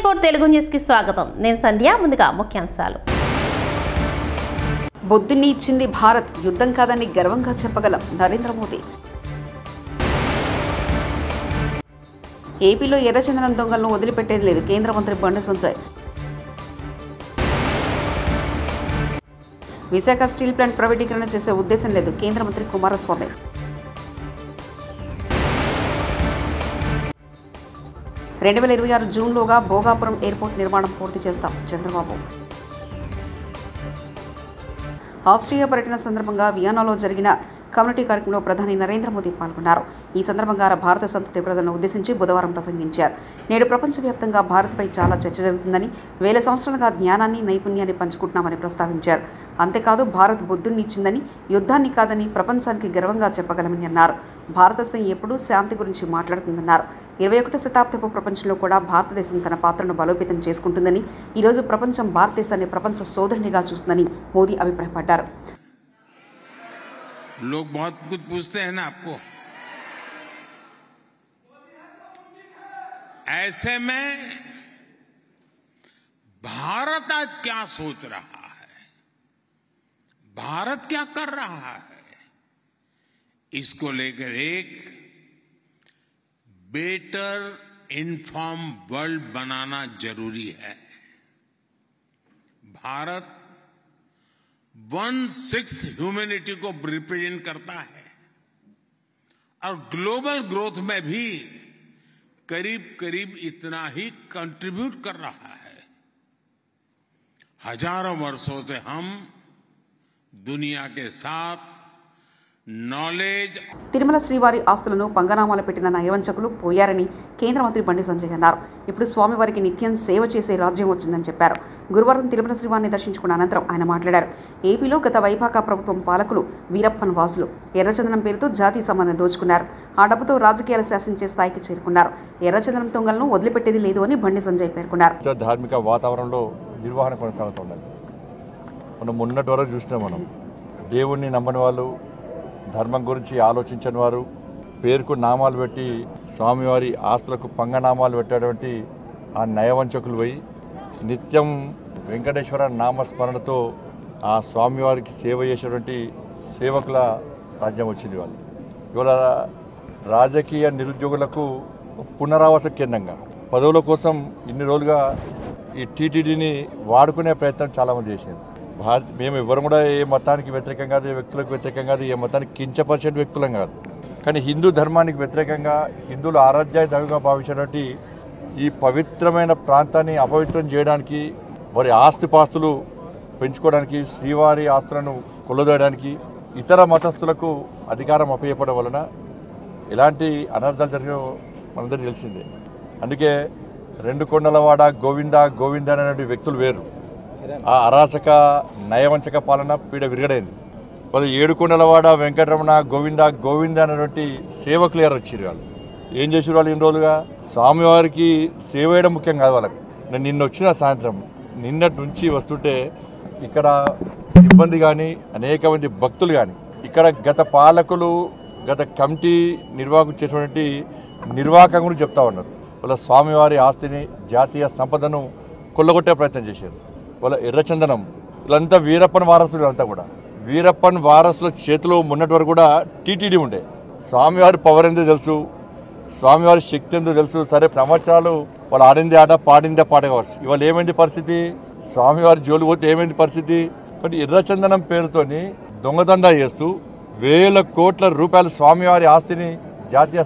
N4 Telugu news కి స్వాగతం. నేను సంధ్య. ముందుగా ముఖ్యాంశాలు. బుద్ధిని ఇచ్చింది భారత్, యుద్ధం కాదని గర్వంగా చెప్పగలం నరేంద్ర మోదీ. ఏపీలో ఎర్రచందనం దొంగలను వదిలిపెట్టేది లేదు కేంద్ర మంత్రి బండి సంజయ్. విశాఖ స్టీల్ ప్లాంట్ ప్రైవేటీకరణ చేసే ఉద్దేశం లేదు కేంద్ర మంత్రి కుమారస్వామి. 2026 జూన్లోగా భోగాపురం ఎయిర్పోర్ట్ నిర్మాణం పూర్తి చేస్తాం చంద్రబాబు. ఆస్ట్రియా పర్యటన సందర్భంగా వియన్నాలో జరిగిన కమ్యూనిటీ కార్యక్రమంలో ప్రధాని నరేంద్ర మోదీ పాల్గొన్నారు. ఈ సందర్భంగా భారత సంతతి ప్రజలను ఉద్దేశించి బుధవారం ప్రసంగించారు. నేడు ప్రపంచవ్యాప్తంగా భారత్పై చాలా చర్చ జరుగుతుందని, వేల సంవత్సరాలుగా జ్ఞానాన్ని నైపుణ్యాన్ని పంచుకుంటున్నామని ప్రస్తావించారు. అంతేకాదు భారత్ బుద్ధుడిని ఇచ్చిందని, యుద్ధాన్ని కాదని ప్రపంచానికి గర్వంగా చెప్పగలమని అన్నారు. భారతదేశం ఎప్పుడూ శాంతి గురించి మాట్లాడుతుందన్నారు. 21వ శతాబ్దపు ప్రపంచంలో కూడా భారతదేశం తన పాత్రను బలోపేతం చేసుకుంటుందని, ఈరోజు ప్రపంచం భారతదేశాన్ని ప్రపంచ సోదరునిగా చూస్తుందని మోదీ అభిప్రాయపడ్డారు. लोग बहुत कुछ पूछते हैं ना आपको, ऐसे में भारत आज क्या सोच रहा है, भारत क्या कर रहा है, इसको लेकर एक बेटर इन्फॉर्म वर्ल्ड बनाना जरूरी है. भारत 1/6 ह्यूमैनिटी को रिप्रेजेंट करता है और ग्लोबल ग्रोथ में भी करीब करीब इतना ही कंट्रीब्यूट कर रहा है. हजारों वर्षों से हम दुनिया के साथ నాలెడ్జ్. తిరుమల శ్రీవారి ఆస్తులను పంగనామాలు పెట్టిన నయవంచకులు పోయారని కేంద్ర మంత్రి బండి సంజయ్ అన్నారు. ఇప్పుడు స్వామివారికి నిత్యం సేవ చేసే రాజ్యం వచ్చిందని చెప్పారు. గురువారం తిరుమల శ్రీవారిని దర్శించుకున్న అనంతరం ఆయన మాట్లాడారు. ఏపీలో గత వైపాకా ప్రభుత్వం పాలకులు వీరప్పన్ వాసులు ఎర్రచందనం పేరుతో జాతీయ సంబంధం దోచుకున్నారు. ఆ డబ్బుతో రాజకీయాలు శాసించే స్థాయికి చేరుకున్నారు. ఎర్రచందనం దొంగలను వదిలిపెట్టేది లేదు అని బండి సంజయ్ పేర్కొన్నారు. ధార్మిక వాతావరణంలో నిర్వహణ కొనసాగుతుండాలి. మనం మొన్నటి వరకు చూసినాం. మనం దేవుణ్ణి నమ్మని వాళ్ళు, ధర్మం గురించి ఆలోచించని వారు, పేరుకు నామాలు పెట్టి స్వామివారి ఆస్తులకు పంగనామాలు పెట్టేటువంటి ఆ నయవంచకులు పోయి నిత్యం వెంకటేశ్వర నామస్మరణతో ఆ స్వామివారికి సేవ చేసేటువంటి సేవకుల రాజ్యం వచ్చింది. వాళ్ళు ఇవాళ రాజకీయ నిరుద్యోగులకు పునరావాస కేంద్రంగా పదవుల కోసం ఇన్ని రోజులుగా ఈ టీటీడీని వాడుకునే ప్రయత్నం చాలామంది చేశారు. మేము ఎవరు కూడా ఏ మతానికి వ్యతిరేకం కాదు, ఏ వ్యక్తులకు వ్యతిరేకం కాదు, ఏ మతానికి కించపరిచే వ్యక్తులం కాదు. కానీ హిందూ ధర్మానికి వ్యతిరేకంగా హిందువులు ఆరాధ్య దైవంగా భావించినటువంటి ఈ పవిత్రమైన ప్రాంతాన్ని అపవిత్రం చేయడానికి, వారి ఆస్తిపాస్తులు పెంచుకోవడానికి, శ్రీవారి ఆస్తులను కొల్లదోయడానికి ఇతర మతస్థులకు అధికారం అప్పచెప్పడం వలన ఎలాంటి అనర్థాలు జరిగినో మనందరికీ తెలిసిందే. అందుకే రెండు కొండలవాడ గోవింద గోవింద అనేటువంటి వ్యక్తులు వేరు. ఆ అరాచక నయవంచక పాలన పీడ విరగడైంది. వాళ్ళు ఏడుకొండలవాడ వెంకటరమణ గోవింద గోవింద అనేటువంటి సేవకులు వచ్చారు. వాళ్ళు ఏం చేసారు? వాళ్ళు ఇన్ని రోజులుగా స్వామివారికి సేవ చేయడం ముఖ్యం కాదు వాళ్ళకి. నేను నిన్న వచ్చిన సాయంత్రం, నిన్నటి నుంచి వస్తుంటే ఇక్కడ సిబ్బంది కానీ అనేక మంది భక్తులు కానీ ఇక్కడ గత పాలకులు, గత కమిటీ నిర్వాహకులు చేసినటువంటి నిర్వాహకం గురించి చెప్తా ఉన్నారు. వాళ్ళ స్వామివారి ఆస్తిని, జాతీయ సంపదను కొల్లగొట్టే ప్రయత్నం చేశారు. వాళ్ళ ఎర్రచందనం వీళ్ళంతా వీరప్పన్ వారసులు. అంతా కూడా వీరప్పన్ వారసుల చేతిలో మొన్నటి వరకు కూడా టీటీడీ ఉండే. స్వామివారి పవర్ ఎంతో తెలుసు, స్వామివారి శక్తి ఎంతో తెలుసు. సరే, సంవత్సరాలు వాళ్ళు ఆడిందే ఆట, పాడిందే పాట కావచ్చు. ఇవాళ ఏమైంది పరిస్థితి? స్వామివారి జోలు పోతే ఏమైంది పరిస్థితి? కాబట్టి ఎర్రచందనం పేరుతోని దొంగదందా చేస్తూ వేల కోట్ల రూపాయల స్వామివారి ఆస్తిని జాతీయ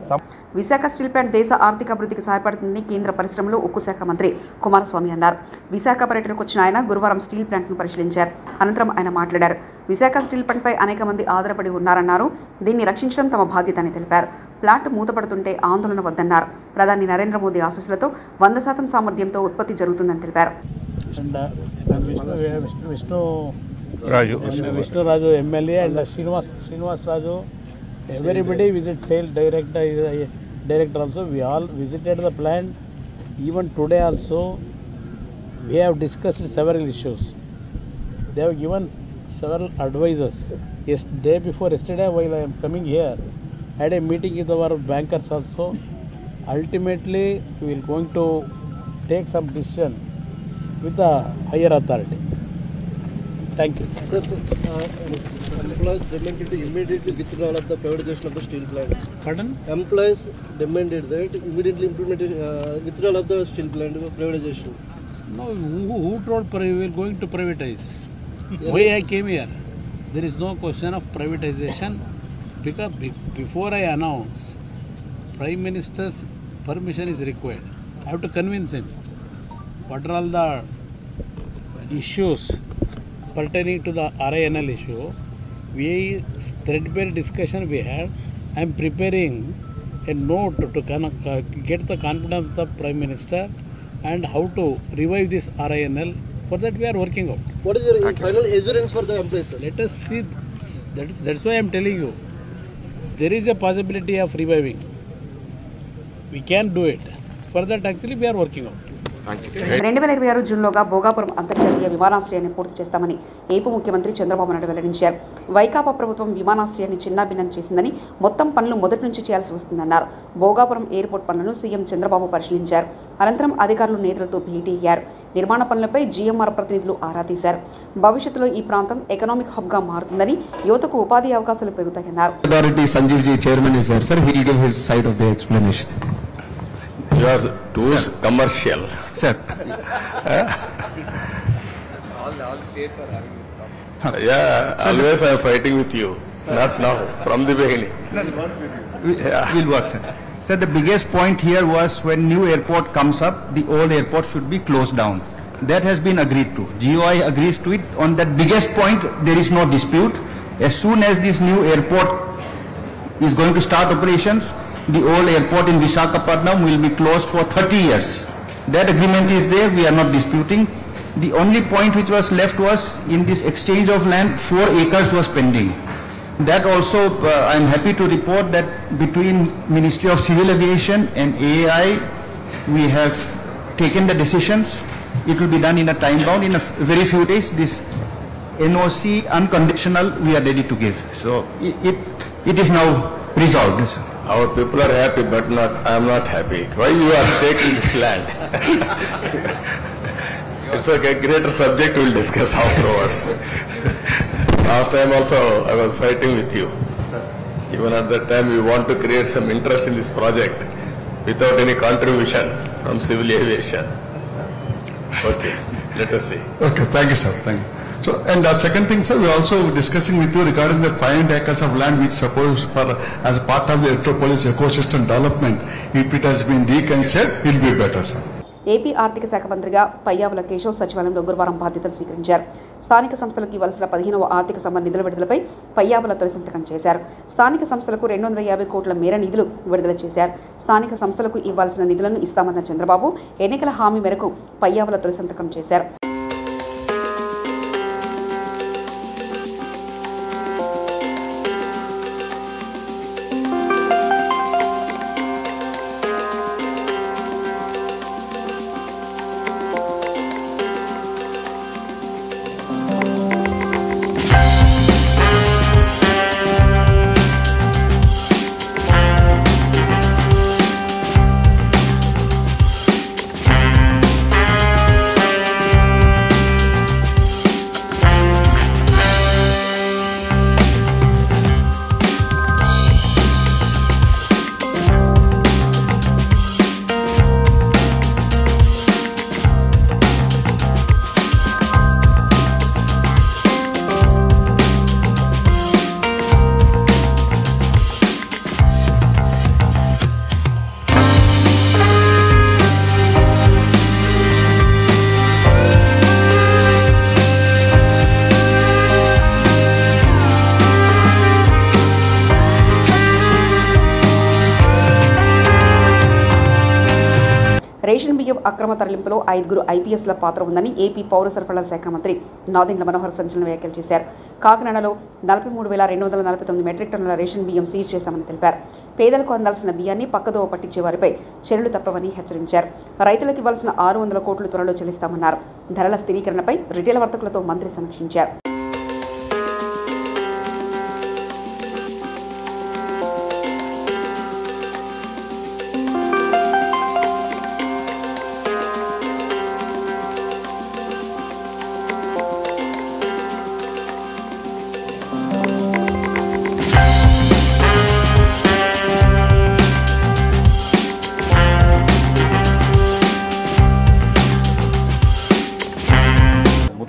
విశాఖ స్టీల్ ప్లాంట్ దేశ ఆర్థిక అభివృద్ధికి సహాయపడుతుందని కేంద్ర పరిశ్రమలు, ఉక్కు శాఖ మంత్రి కుమారస్వామి అన్నారు. విశాఖ పర్యటనకు వచ్చిన ఆయన గురువారం స్టీల్ ప్లాంట్ను పరిశీలించారు. అనంతరం ఆయన మాట్లాడారు. విశాఖ స్టీల్ ప్లాంట్పై అనేక మంది ఆధారపడి ఉన్నారన్నారు. దీన్ని రక్షించడం తమ బాధ్యత అని తెలిపారు. ప్లాంట్ మూతపడుతుంటే ఆందోళన వద్దన్నారు. ప్రధాని నరేంద్ర మోదీ ఆశీస్సులతో 100% సామర్థ్యంతో ఉత్పత్తి జరుగుతుందని తెలిపారు. Vishnu Raju MLA and Srinivas Raju, everybody visit sales director also. We all visited the plant. Even today also we have discussed several issues. They have given several advices. Yesterday while I am coming here, I had a meeting with our bankers also. Ultimately we will going to take some decision with the higher authority. Thank you. Sir, employees demanded to immediately withdrawal of the privatization of the steel plant. Pardon? Employees demanded that immediately implemented withdrawal of the steel plant privatization. No, who told we are going to privatize? Why I came here? There is no question of privatization because before I announce, Prime Minister's permission is required. I have to convince him. What are all the issues pertaining to the RINL issue? We threadbare discussion we had. I am preparing a note to get the confidence of the Prime Minister and how to revive this RINL. For that we are working out. What is your final assurance for the employees, sir? Let us see. That's why I am telling you. There is a possibility of reviving. We can do it. For that actually we are working out. 2026 జూన్లోగా Bhogapuram అంతర్జాతీయ విమానాశ్రయాన్ని పూర్తి చేస్తామని AP ముఖ్యమంత్రి చంద్రబాబు నాయుడు వెల్లడించారు. వైకాపా ప్రభుత్వం విమానాశ్రయాన్ని చిన్నాభిన్నం చేసిందని, మొత్తం పనులు మొదటి నుంచి చేయాల్సి వస్తుందన్నారు. భోగాపురం ఎయిర్పోర్ట్ పనులను సీఎం చంద్రబాబు పరిశీలించారు. అనంతరం అధికారులు నేతలతో భేటీ అయ్యారు. నిర్మాణ పనులపై జీఎంఆర్ ప్రతినిధులు ఆరా తీశారు. భవిష్యత్తులో ఈ ప్రాంతం ఎకనామిక్ హబ్గా మారుతుందని, యువతకు ఉపాధి అవకాశాలు పెరుగుతాయన్నారు. You are too commercial. Sir. all states are having this problem. Yeah, always I am fighting with you. Not now, from the beginning. We'll work, sir. Sir, the biggest point here was when new airport comes up, the old airport should be closed down. That has been agreed to. GOI agrees to it. On that biggest point, there is no dispute. As soon as this new airport is going to start operations, the old airport in Visakhapatnam will be closed for 30 years. That agreement is there, we are not disputing. The only point which was left was in this exchange of land, 4 acres was pending. That also, I am happy to report that between Ministry of Civil Aviation and AAI, we have taken the decisions. It will be done in a time bound. In a very few days, this NOC unconditional we are ready to give. So it is now resolved. Sir. Our people are happy, but I am not happy. Why you are taking this land? It's like a greater subject we will discuss afterwards. Last time also I was fighting with you. Even at that time we want to create some interest in this project without any contribution from civil aviation. Okay, let us see. Okay, thank you, sir. Thank you. So, and the second thing, sir, we are also discussing with you regarding the 500 acres of land which supposed for as a part of the Electropolis ecosystem development. If it has been reconsidered, it will be better, sir. AP ఆర్థిక శాఖ మంత్రిగా పయ్యావుల కేశవ్ సచివాలయంలో గురువారం బాధ్యతలు స్వీకరించారు. స్థానిక సంస్థలకు ఇవ్వాల్సిన 15వ ఆర్థిక సంబంధ నిధుల విడుదలపై పయ్యావుల తొలి సంతకం చేశారు. స్థానిక సంస్థలకు 250 కోట్ల మేర నిధులు విడుదల చేశారు. స్థానిక సంస్థలకు ఇవ్వాల్సిన నిధులను ఇస్తామన్న చంద్రబాబు ఎన్నికల హామీ మేరకు పయ్యావుల తొలి సంతకం చేశారు. రేషన్ బియ్యం అక్రమ తరలింపులో 5 ఐపీఎస్ల పాత్ర ఉందని ఏపీ పౌర సరఫరాల శాఖ మంత్రి నాదెండ్ల మనోహర్ సంచలన వ్యాఖ్యలు చేశారు. కాకినాడలో 43,249 మెట్రిక్ టన్నుల రేషన్ బియ్యం సీజ్ చేశామని తెలిపారు. పేదలకు అందాల్సిన బియ్యాన్ని పక్కదోవ పట్టించే వారిపై చర్యలు తప్పవని హెచ్చరించారు. రైతులకు ఇవ్వాల్సిన 600 కోట్లు త్వరలో చెల్లిస్తామన్నారు. ధరల స్థిరీకరణపై రిటైల్ వర్తకులతో మంత్రి సమీక్షించారు.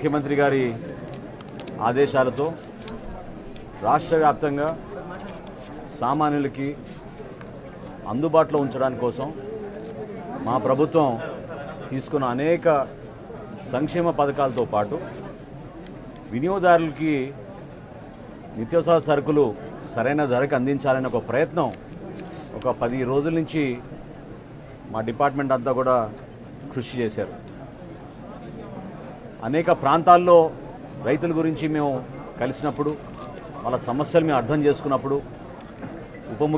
ముఖ్యమంత్రి గారి ఆదేశాలతో రాష్ట్ర వ్యాప్తంగా సామాన్యులకి అందుబాటులో ఉంచడానికి కోసం మా ప్రభుత్వం తీసుకున్న అనేక సంక్షేమ పథకాలతో పాటు వినియోగదారులకి నిత్యావసర సరుకులు సరైన ధరకు అందించాలనే ఒక ప్రయత్నం ఒక 10 రోజుల నుంచి మా డిపార్ట్మెంట్ అంతా కూడా కృషి చేశారు. అనేక ప్రాంతాల్లో రైతుల గురించి మేము కలిసినప్పుడు వాళ్ళ సమస్యలు మేము అర్థం చేసుకున్నప్పుడు ఉప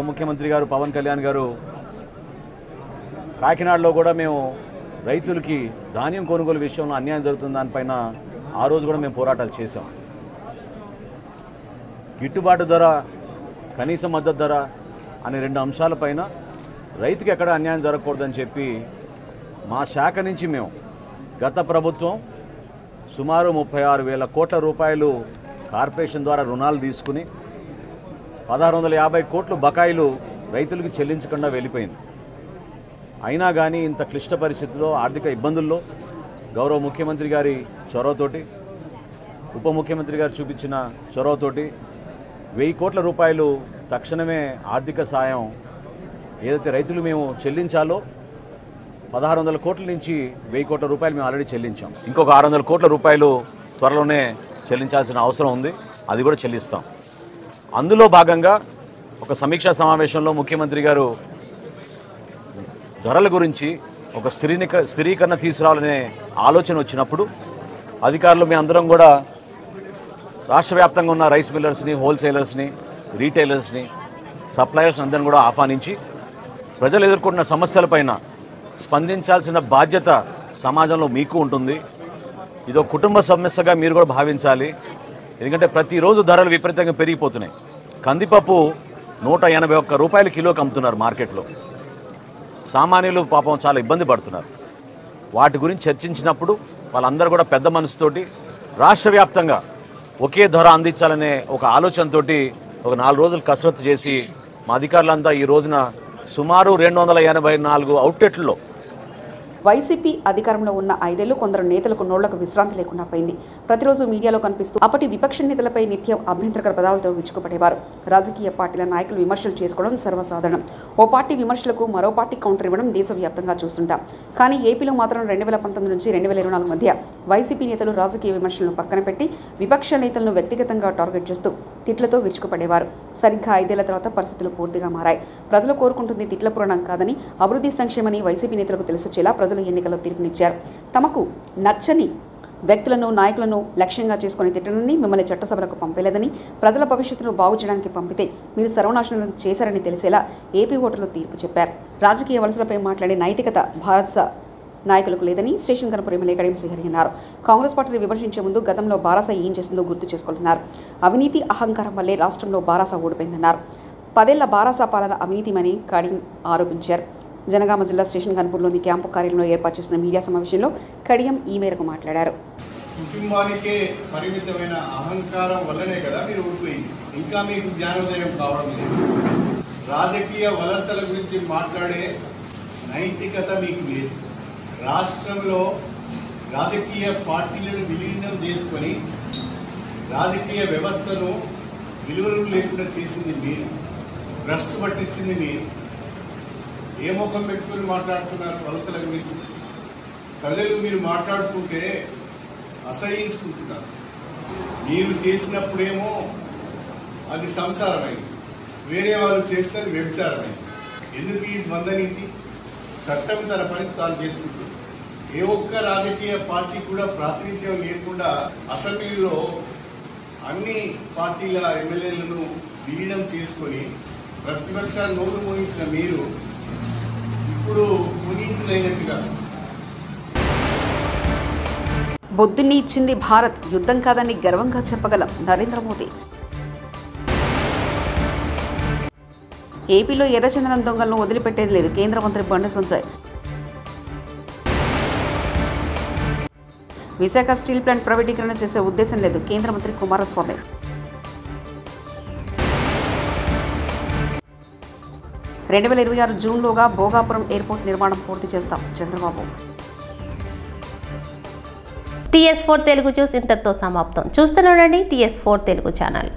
ముఖ్యమంత్రి గారు పవన్ కళ్యాణ్ గారు కాకినాడలో కూడా మేము రైతులకి ధాన్యం కొనుగోలు విషయంలో అన్యాయం జరుగుతున్న దానిపైన ఆ రోజు కూడా మేము పోరాటాలు చేసాం. గిట్టుబాటు ధర, కనీస మద్దతు ధర అనే 2 అంశాలపైన రైతుకి ఎక్కడ అన్యాయం జరగకూడదని చెప్పి మా శాఖ నుంచి మేము గత ప్రభుత్వం సుమారు 36,000 కోట్ల రూపాయలు కార్పొరేషన్ ద్వారా రుణాలు తీసుకుని 1,650 కోట్లు బకాయిలు రైతులకు చెల్లించకుండా వెళ్ళిపోయింది. అయినా కానీ ఇంత క్లిష్ట పరిస్థితుల్లో, ఆర్థిక ఇబ్బందుల్లో గౌరవ ముఖ్యమంత్రి గారి చొరవతోటి, ఉప ముఖ్యమంత్రి గారు చూపించిన చొరవతోటి 1000 కోట్ల రూపాయలు తక్షణమే ఆర్థిక సాయం ఏదైతే రైతులు మేము చెల్లించాలో 1,600 కోట్ల నుంచి 1000 కోట్ల రూపాయలు మేము ఆల్రెడీ చెల్లించాం. ఇంకొక 600 కోట్ల రూపాయలు త్వరలోనే చెల్లించాల్సిన అవసరం ఉంది. అది కూడా చెల్లిస్తాం. అందులో భాగంగా ఒక సమీక్షా సమావేశంలో ముఖ్యమంత్రి గారు ధరల గురించి ఒక స్థిరీకరణ తీసుకురావాలనే ఆలోచన వచ్చినప్పుడు అధికారులు మేము అందరం కూడా రాష్ట్ర వ్యాప్తంగా ఉన్న రైస్ మిల్లర్స్ని, హోల్సేలర్స్ని, రీటైలర్స్ని, సప్లయర్స్ అందరిని కూడా ఆహ్వానించి ప్రజలు ఎదుర్కొంటున్న సమస్యలపైన స్పందించాల్సిన బాధ్యత సమాజంలో మీకు ఉంటుంది. ఇదో కుటుంబ సమస్యగా మీరు కూడా భావించాలి. ఎందుకంటే ప్రతిరోజు ధరలు విపరీతంగా పెరిగిపోతున్నాయి. కందిపప్పు 181 రూపాయలు కిలోకి అమ్ముతున్నారు మార్కెట్లో. సామాన్యులు పాపం చాలా ఇబ్బంది పడుతున్నారు. వాటి గురించి చర్చించినప్పుడు వాళ్ళందరూ కూడా పెద్ద మనసుతోటి రాష్ట్ర వ్యాప్తంగా ఒకే ధర అందించాలనే ఒక ఆలోచనతోటి ఒక 4 రోజులు కసరత్తు చేసి మా అధికారులంతా ఈ రోజున సుమారు 284 అవుట్లెట్లలో వైసీపీ అధికారంలో ఉన్న 5 ఏళ్లు కొందరు నేతలకు నోళ్లకు విశ్రాంతి లేకుండా పోయింది. ప్రతిరోజు మీడియాలో కనిపిస్తూ అప్పటి విపక్ష నేతలపై నిత్యం అభ్యంతరకర పదాలతో విరుచుకుపడేవారు. రాజకీయ పార్టీల నాయకులు విమర్శలు చేసుకోవడం సర్వసాధారణం. ఓ పార్టీ విమర్శలకు మరో పార్టీ కౌంటర్ ఇవ్వడం దేశవ్యాప్తంగా చూస్తుంటాం. కానీ ఏపీలో మాత్రం 2019 నుంచి 2024 మధ్య వైసీపీ నేతలు రాజకీయ విమర్శలను పక్కన పెట్టి విపక్ష నేతలను వ్యక్తిగతంగా టార్గెట్ చేస్తూ తిట్లతో విరుచుకుపడేవారు. సరిగ్గా 5 ఏళ్ల తర్వాత పరిస్థితులు పూర్తిగా మారాయి. ప్రజలు కోరుకుంటుంది తిట్ల పురాణం కాదని, అభివృద్ధి సంక్షేమని వైసీపీ నేతలకు తెలిసొచ్చేలా ప్రజలు ఎన్నికల్లో తీర్పునిచ్చారు. తమకు నచ్చని వ్యక్తులను, నాయకులను లక్ష్యంగా చేసుకుని తిట్టనని, మిమ్మల్ని చట్టసభలకు పంపలేదని, ప్రజల భవిష్యత్తును బాగు చేయడానికి పంపితే మీరు సర్వనాశనం చేశారని తెలిసేలా ఏపీ ఓటర్లు తీర్పు చెప్పారు. రాజకీయ వలసలపై మాట్లాడే నైతికత భారత నాయకులకు లేదని స్టేషన్ కనుపురం ఎమ్మెల్యే కడియం శ్రీహరి అన్నారు. కాంగ్రెస్ పార్టీని విమర్శించే ముందు గతంలో బారాస ఏం చేసిందో గుర్తు చేసుకుంటున్నారు. అవినీతి, అహంకారం వల్లే రాష్ట్రంలో బారాస ఓడిపోయిందన్నారు. 10 ఏళ్ల బారాస పాలన అవినీతిమని కడియం ఆరోపించారు. జనగామ జిల్లా స్టేషన్ కనుపూర్లోని క్యాంపు కార్యాలయంలో ఏర్పాటు చేసిన మీడియా సమావేశంలో కడియం ఈ మేరకు మాట్లాడారు. కుటుంబానికే పరిమితమైన అహంకారం వల్లనే కదా మీరు ఓడిపోయింది. ఇంకా మీకు జ్ఞానోదయం కావడం లేదు. రాజకీయ వలసల గురించి మాట్లాడే నైతికత మీకు లేదు. రాష్ట్రంలో రాజకీయ పార్టీలను విలీనం చేసుకొని రాజకీయ వ్యవస్థను విలువలు లేకుండా చేసింది మీరు. భ్రష్టు పట్టించింది మీరు. ఏ ముఖం పెట్టుకుని మాట్లాడుతున్నారు వలసల గురించి? ప్రజలు మీరు మాట్లాడుతుంటే అసహించుకుంటున్నారు. మీరు చేసినప్పుడేమో అది సంసారమైంది, వేరే వాళ్ళు చేస్తే అది వ్యభిచారమైంది. ఎందుకు ఈ ద్వంద్వనీతి? చట్టం తన పని తాను చేసుకుంటుంది. ఏ ఒక్క రాజకీయ పార్టీ కూడా ప్రాతినిధ్యం లేకుండా అసెంబ్లీలో అన్ని పార్టీల ఎమ్మెల్యేలను విలీనం చేసుకొని ప్రతిపక్షాన్ని నోరు మోయించిన మీరు ఇప్పుడు పునీతులైనట్టుగా. బొద్దుని ఇచ్చింది భారత్, యుద్ధం కాదని గర్వంగా చెప్పగలం నరేంద్ర మోదీ. ఏపీలో ఎర్రచందనం దొంగలను వదిలిపెట్టేది లేదు కేంద్ర మంత్రి బండి సంజయ్. విశాఖ స్టీల్ ప్లాంట్ ప్రైవేటీకరణ చేసే ఉద్దేశం లేదు కేంద్ర మంత్రి కుమారస్వామి. రెండు 2026 జూన్లోగా భోగాపురం ఎయిర్పోర్ట్ నిర్మాణం పూర్తి చేస్తాం చంద్రబాబు. TS4 తెలుగు న్యూస్ ఇంతటితో సమాప్తం. చూస్తూనే ఉండండి TS4 తెలుగు ఛానల్.